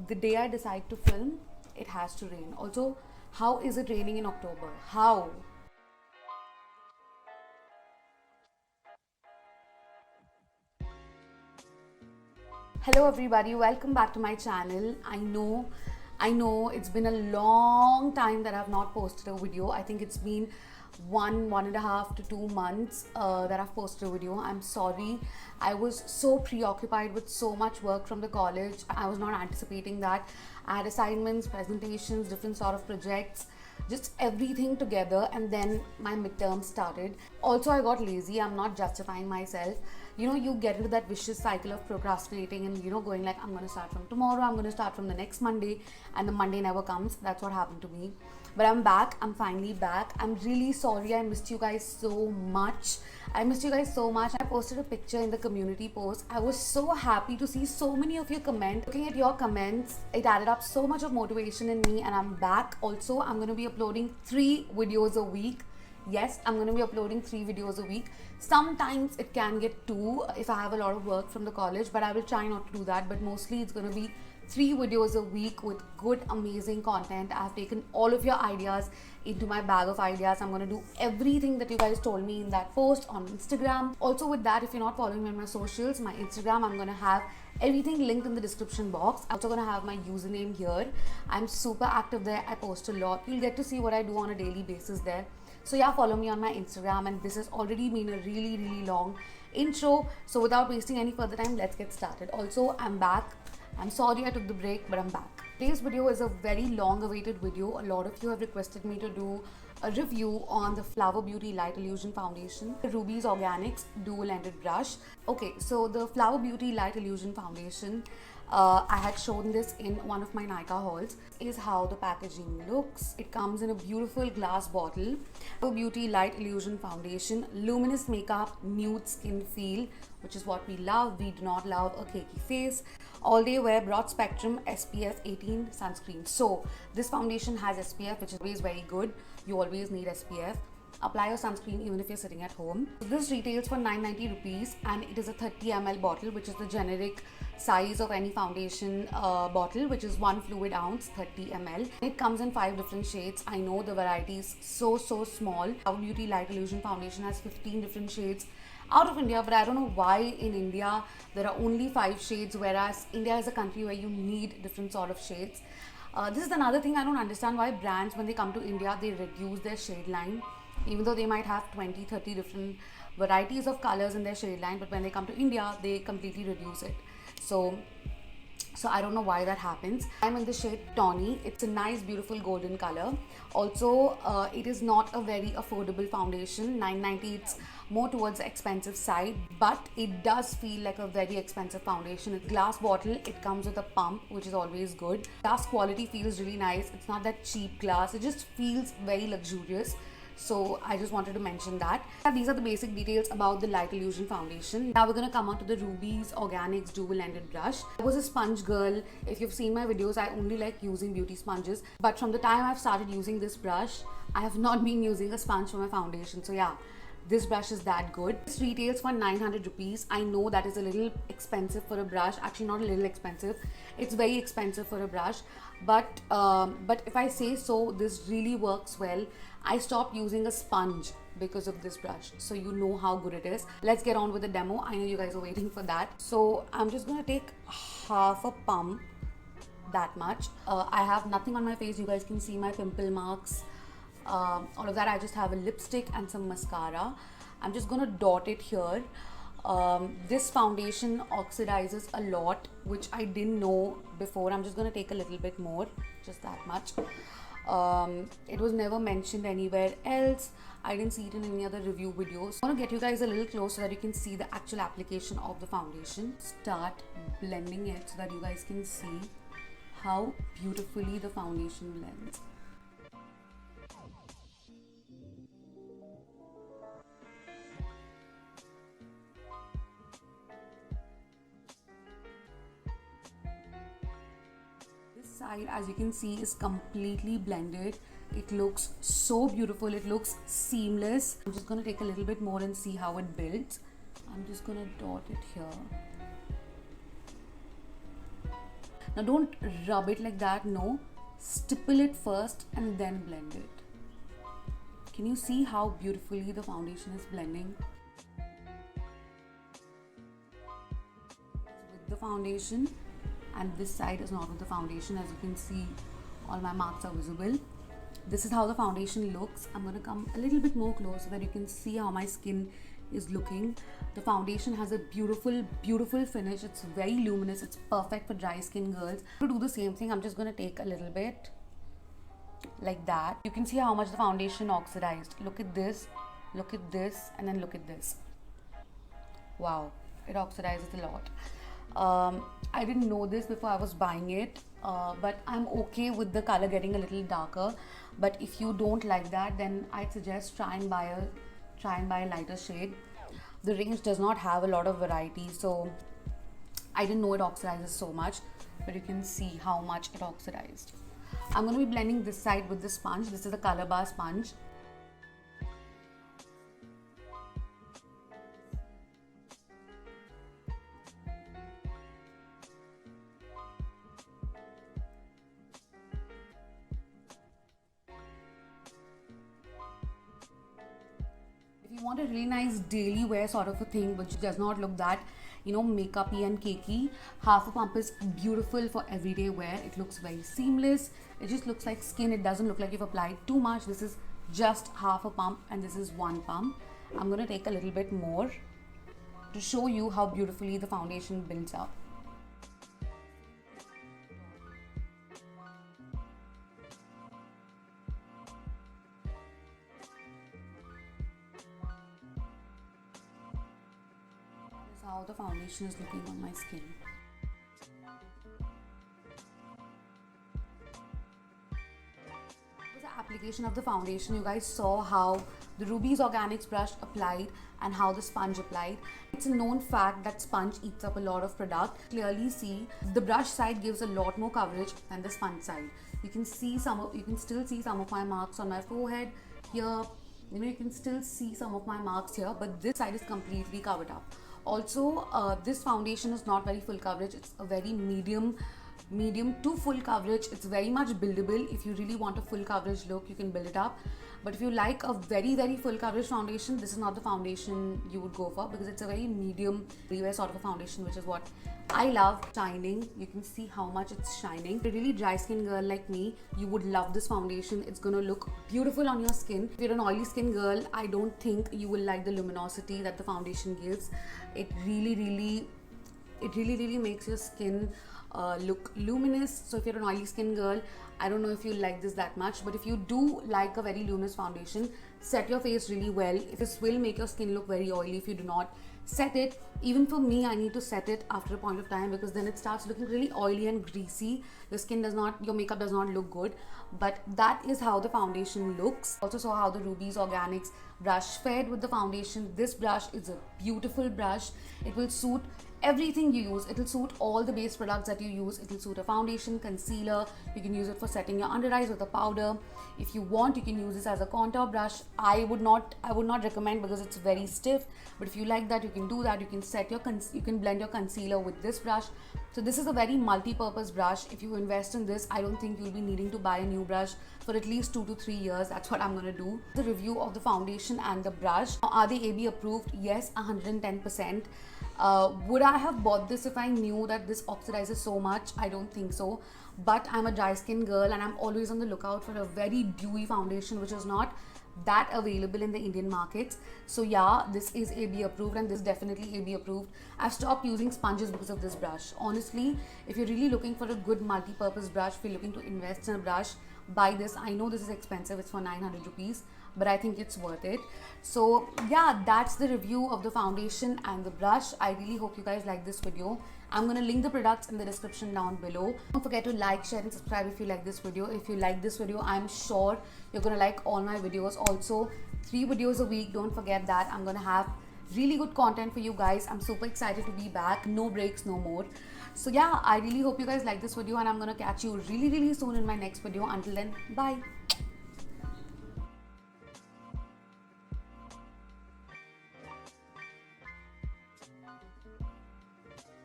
the day I decide to film, it has to rain. Also, how is it raining in October? How? Hello everybody, welcome back to my channel. I know it's been a long time that I've not posted a video. I think it's been one and a half to 2 months that I've posted a video. I'm sorry. I was so preoccupied with so much work from the college. I was not anticipating that. I had assignments, presentations, different sort of projects, just everything together, and then my midterm started. Also, I got lazy. I'm not justifying myself. You get into that vicious cycle of procrastinating and going like, I'm going to start from tomorrow, I'm going to start from the next Monday, and the Monday never comes. That's what happened to me. But I'm back. I'm finally back. I'm really sorry. I missed you guys so much. I posted a picture in the community post. I was so happy to see so many of you comment. Looking at your comments, it added up so much of motivation in me, and I'm back. Also, I'm going to be uploading 3 videos a week. Yes, I'm going to be uploading 3 videos a week. Sometimes it can get 2 if I have a lot of work from the college, but I will try not to do that. But mostly it's going to be 3 videos a week with good, amazing content. I've taken all of your ideas into my bag of ideas. I'm going to do everything that you guys told me in that post on Instagram. Also, with that, if you're not following me on my socials, my Instagram, I'm going to have everything linked in the description box. I'm also going to have my username here. I'm super active there. I post a lot. You'll get to see what I do on a daily basis there. So yeah, follow me on my Instagram, and this has already been a really long intro. So without wasting any further time, let's get started. Also, I'm back. I'm sorry I took the break, but I'm back. Today's video is a very long awaited video. A lot of you have requested me to do a review on the Flower Beauty Light Illusion Foundation, the Rubies Organics Dual Ended Brush. Okay, so the Flower Beauty Light Illusion Foundation, I had shown this in one of my Nykaa hauls. Is how the packaging looks. It comes in a beautiful glass bottle. Flower Beauty Light Illusion Foundation, luminous makeup, nude skin feel, which is what we love. We do not love a cakey face. All day wear, broad spectrum, SPF 18 sunscreen. So this foundation has SPF, which is always very good. You always need SPF. Apply your sunscreen even if you're sitting at home. This retails for 990 rupees, and it is a 30 ml bottle, which is the generic size of any foundation bottle, which is 1 fluid ounce, 30 ml. It comes in 5 different shades. I know the variety is so small. Our Beauty Light Illusion Foundation has 15 different shades out of India, but I don't know why in India there are only 5 shades, whereas India is a country where you need different sort of shades. This is another thing I don't understand, why brands, when they come to India, they reduce their shade line, even though they might have 20-30 different varieties of colors in their shade line, but when they come to India, they completely reduce it. So I don't know why that happens. I'm in the shade Tawny. It's a nice, beautiful golden color. Also, it is not a very affordable foundation. 990, it's more towards the expensive side, but it does feel like a very expensive foundation. It's glass bottle. It comes with a pump, which is always good. Glass quality feels really nice. It's not that cheap glass. It just feels very luxurious. So I just wanted to mention that. These are the basic details about the Light Illusion Foundation. Now we're going to come on to the Rubies Organics Dual Ended Brush. I was a sponge girl. If you've seen my videos, I only like using beauty sponges. But from the time I've started using this brush, I have not been using a sponge for my foundation. So yeah, this brush is that good. This retails for 900 rupees. I know that is a little expensive for a brush. Actually, not a little expensive. It's very expensive for a brush. But if I say so, this really works well. I stopped using a sponge because of this brush, so you know how good it is. Let's get on with the demo. I know you guys are waiting for that. So I'm just gonna take half a pump, that much. I have nothing on my face. You guys can see my pimple marks. All of that. I just have a lipstick and some mascara. I'm just gonna dot it here. This foundation oxidizes a lot, which I didn't know before. I'm just gonna take a little bit more, just that much. It was never mentioned anywhere else. I didn't see it in any other review videos. I want to get you guys a little close so that you can see the actual application of the foundation. Start blending it so that you guys can see how beautifully the foundation blends. Side, as you can see, is completely blended. It looks so beautiful. It looks seamless. I'm just going to take a little bit more and see how it builds. I'm just going to dot it here. Now don't rub it like that, no. Stipple it first and then blend it. Can you see how beautifully the foundation is blending? With the foundation, and this side is not with the foundation. As you can see, all my marks are visible. This is how the foundation looks. I'm going to come a little bit more close so that you can see how my skin is looking. The foundation has a beautiful finish. It's very luminous. It's perfect for dry skin girls. To do the same thing, I'm just going to take a little bit like that. You can see how much the foundation oxidized. Look at this, and then look at this. Wow, it oxidizes a lot. I didn't know this before I was buying it, but I'm okay with the color getting a little darker. But if you don't like that, then I'd suggest try and buy a lighter shade. The range does not have a lot of variety, so I didn't know it oxidizes so much, but you can see how much it oxidized. I'm going to be blending this side with the sponge. This is the Color Bar sponge. If you want a really nice daily wear sort of a thing which does not look that, you know, makeup-y and cakey, half a pump is beautiful for everyday wear. It looks very seamless. It just looks like skin. It doesn't look like you've applied too much. This is just half a pump and this is one pump. I'm going to take a little bit more to show you how beautifully the foundation builds up. How the foundation is looking on my skin. With the application of the foundation, you guys saw how the Rubies Organics brush applied and how the sponge applied. It's a known fact that sponge eats up a lot of product. Clearly see the brush side gives a lot more coverage than the sponge side. You can still see some of my marks on my forehead here. You know, you can still see some of my marks here, but this side is completely covered up. Also, this foundation is not very full coverage. It's a very medium to full coverage. It's very much buildable. If you really want a full coverage look, you can build it up. But if you like a very full coverage foundation, this is not the foundation you would go for, because it's a very medium everywhere sort of a foundation, which is what I love. Shining, you can see how much it's shining. If you're a really dry skin girl like me, you would love this foundation. It's gonna look beautiful on your skin. If you're an oily skin girl, I don't think you will like the luminosity that the foundation gives. It really makes your skin look luminous. So if you're an oily skin girl, I don't know if you like this that much, but if you do like a very luminous foundation, set your face really well. This will make your skin look very oily if you do not set it. Even for me, I need to set it after a point of time, because then it starts looking really oily and greasy. Your makeup does not look good. But that is how the foundation looks. Also saw how the Rubies Organics brush fared with the foundation. This brush is a beautiful brush. It will suit everything you use. It will suit all the base products that you use. It will suit a foundation, concealer. You can use it for setting your under eyes with a powder. If you want, you can use this as a contour brush. I would not recommend, because it's very stiff. But if you like that, you can do that. You can blend your concealer with this brush. So this is a very multi-purpose brush. If you invest in this, I don't think you'll be needing to buy a new brush for at least 2 to 3 years. That's what I'm going to do. The review of the foundation and the brush. Are they AB approved? Yes, 110%. Would I have bought this if I knew that this oxidizes so much? I don't think so. But I'm a dry skin girl and I'm always on the lookout for a very dewy foundation, which is not that available in the Indian markets. So yeah, this is AB approved, and this is definitely AB approved. I've stopped using sponges because of this brush. Honestly, if you're really looking for a good multi-purpose brush, if you're looking to invest in a brush, buy this. I know this is expensive, it's for 900 rupees, but I think it's worth it. So yeah, that's the review of the foundation and the brush. I really hope you guys like this video. I'm going to link the products in the description down below. Don't forget to like, share and subscribe if you like this video. If you like this video, I'm sure you're going to like all my videos. Also, 3 videos a week. Don't forget that. I'm going to have really good content for you guys. I'm super excited to be back. No breaks, no more. So yeah, I really hope you guys like this video, and I'm going to catch you really soon in my next video. Until then, bye.